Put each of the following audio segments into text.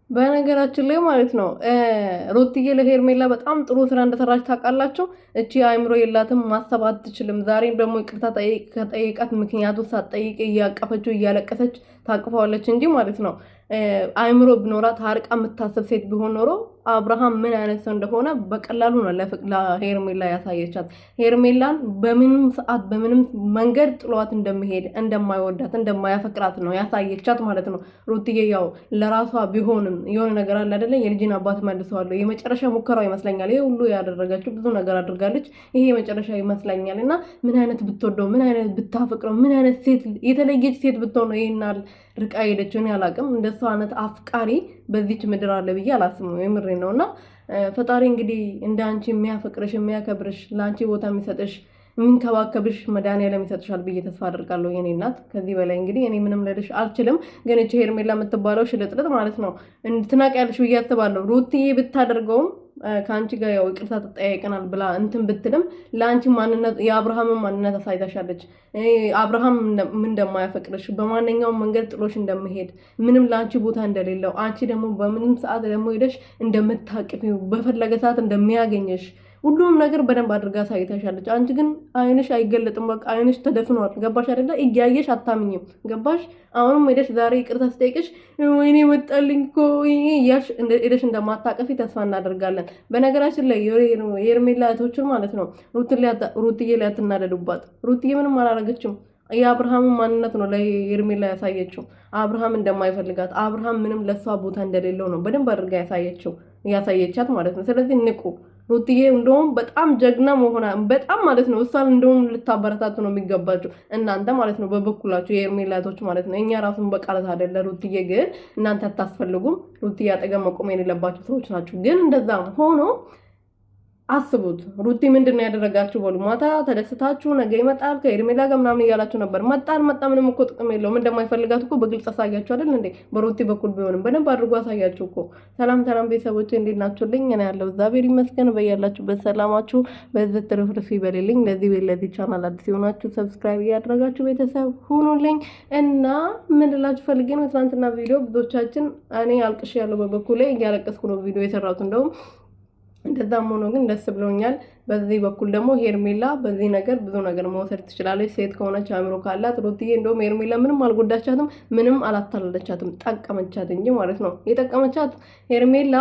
በነገራችን ላይ ማለት ነው ሩትዬ ለሄርሜላ በጣም ጥሩ ስራ እንደሰራች ታውቃላችሁ። እቺ አእምሮ የላትም ማሰብ አትችልም። ዛሬም ደግሞ ይቅርታ ከጠየቃት ምክንያቱ ሳትጠይቅ እያቀፈችው እያለቀሰች ታቅፈዋለች እንጂ ማለት ነው አእምሮ ቢኖራት አርቃ የምታስብ ሴት ቢሆን ኖሮ አብርሃም ምን አይነት ሰው እንደሆነ በቀላሉ ነው ለሄርሜላ ያሳየቻት። ሄርሜላን በምንም ሰዓት በምንም መንገድ ጥሏት እንደሚሄድ እንደማይወዳት እንደማያፈቅራት ነው ያሳየቻት ማለት ነው። ሩትዬ ያው ለራሷ ቢሆንም የሆነ ነገር አለ አይደለ? የልጅን አባት መልሰዋለሁ የመጨረሻ ሙከራው ይመስለኛል። ይሄ ሁሉ ያደረገችው ብዙ ነገር አድርጋለች። ይሄ የመጨረሻ ይመስለኛል። እና ምን አይነት ብትወደው ምን አይነት ብታፈቅረው ምን አይነት ሴት የተለየች ሴት ብትሆን ነው ይሄናል ርቃ ሄደችው? እኔ አላቅም። እንደሷ አይነት አፍቃሪ በዚች ምድር አለ ብዬ አላስብም። የምሬ ነው። እና ፈጣሪ እንግዲህ እንደ አንቺ የሚያፈቅርሽ የሚያከብርሽ ለአንቺ ቦታ የሚሰጥሽ የሚንከባከብሽ መድኃኒዓለም ይሰጥሻል ብዬ ተስፋ አድርጋለሁ የኔ እናት። ከዚህ በላይ እንግዲህ እኔ ምንም ልልሽ አልችልም። ግን እቺ ሄርሜላ የምትባለው ሽልጥልጥ ማለት ነው ትናቂያለሽ ብዬ አስባለሁ። ሩትዬ ብታደርገውም ከአንቺ ጋር ያው ይቅርታ ተጠያይቀናል ብላ እንትን ብትልም ለአንቺ ማንነት የአብርሃምን ማንነት አሳይታሻለች። አብርሃም ምን እንደማያፈቅርሽ በማንኛውም መንገድ ጥሎሽ እንደምሄድ ምንም ለአንቺ ቦታ እንደሌለው አንቺ ደግሞ በምንም ሰዓት ደግሞ ሄደሽ እንደምታቅፊው በፈለገ ሰዓት እንደሚያገኘሽ ሁሉም ነገር በደንብ አድርጋ ሳይታሻለች። አንቺ ግን አይንሽ አይገለጥም። በቃ አይንሽ ተደፍኗል። ገባሽ አይደለ? እያየሽ አታምኝም። ገባሽ? አሁንም ሄደሽ ዛሬ ይቅርታ ስጠይቅሽ ወይኔ መጣልኝ እኮ እያልሽ ሄደሽ እንደማታቀፊ ተስፋ እናደርጋለን። በነገራችን ላይ የሄርሜላ እህቶችን ማለት ነው ሩትዬ ላይ አትናደዱባት። ሩትዬ ምንም አላረገችም። የአብርሃምን ማንነት ነው ለሄርሜላ ያሳየችው። አብርሃም እንደማይፈልጋት አብርሃም ምንም ለሷ ቦታ እንደሌለው ነው በደንብ አድርጋ ያሳየቻት ማለት ነው። ስለዚህ ንቁ። ሩትዬ እንደውም በጣም ጀግና መሆና በጣም ማለት ነው እሷን እንደውም ልታበረታቱ ነው የሚገባችሁ እናንተ ማለት ነው በበኩላችሁ የሄርሜላቶች ማለት ነው። እኛ ራሱን በቃላት አይደለ ሩትዬ ግን እናንተ አታስፈልጉም። ሩትዬ አጠገብ መቆም የሌለባችሁ ሰዎች ናችሁ። ግን እንደዛም ሆኖ አስቡት ሩቲ ምንድነው ያደረጋችሁ? በሉ ማታ ተደስታችሁ ነገ ይመጣል ከሄርሜላ ጋር ምናምን እያላችሁ ነበር። መጣ ምንም እኮ ጥቅም የለውም። እንደማይፈልጋት እኮ በግልጽ አሳያችሁ አይደል እንዴ? በሩቲ በኩል ቢሆንም በደንብ አድርጎ አሳያችሁ እኮ። ሰላም ቤተሰቦቼ እንዴት ናችሁልኝ? እኔ ያለው እግዚአብሔር ይመስገን። በያላችሁበት ሰላማችሁ በዚህ ትርፍርፍ ይበልልኝ። ለዚህ ቻናል አዲስ የሆናችሁ ሰብስክራይብ እያደረጋችሁ ቤተሰብ ሁኑልኝ እና ምን ልላችሁ ፈልጌ ነው ትናንትና ቪዲዮ ብዙዎቻችን እኔ አልቅሽ ያለው በበኩሌ እያለቀስኩ ነው ቪዲዮ የሰራሁት እንደውም እንደዛም ሆኖ ግን ደስ ብሎኛል። በዚህ በኩል ደግሞ ሄርሜላ በዚህ ነገር ብዙ ነገር መውሰድ ትችላለች። ሴት ከሆነች አእምሮ ካላት ሩትዬ እንደውም ሄርሜላ ምንም አልጎዳቻትም፣ ምንም አላታለለቻትም። ጠቀመቻት እንጂ ማለት ነው። የጠቀመቻት ሄርሜላ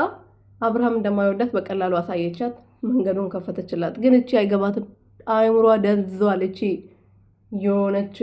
አብርሃም እንደማይወዳት በቀላሉ አሳየቻት፣ መንገዱን ከፈተችላት። ግን እቺ አይገባትም፣ አእምሯ ደንዝዟል። እቺ የሆነች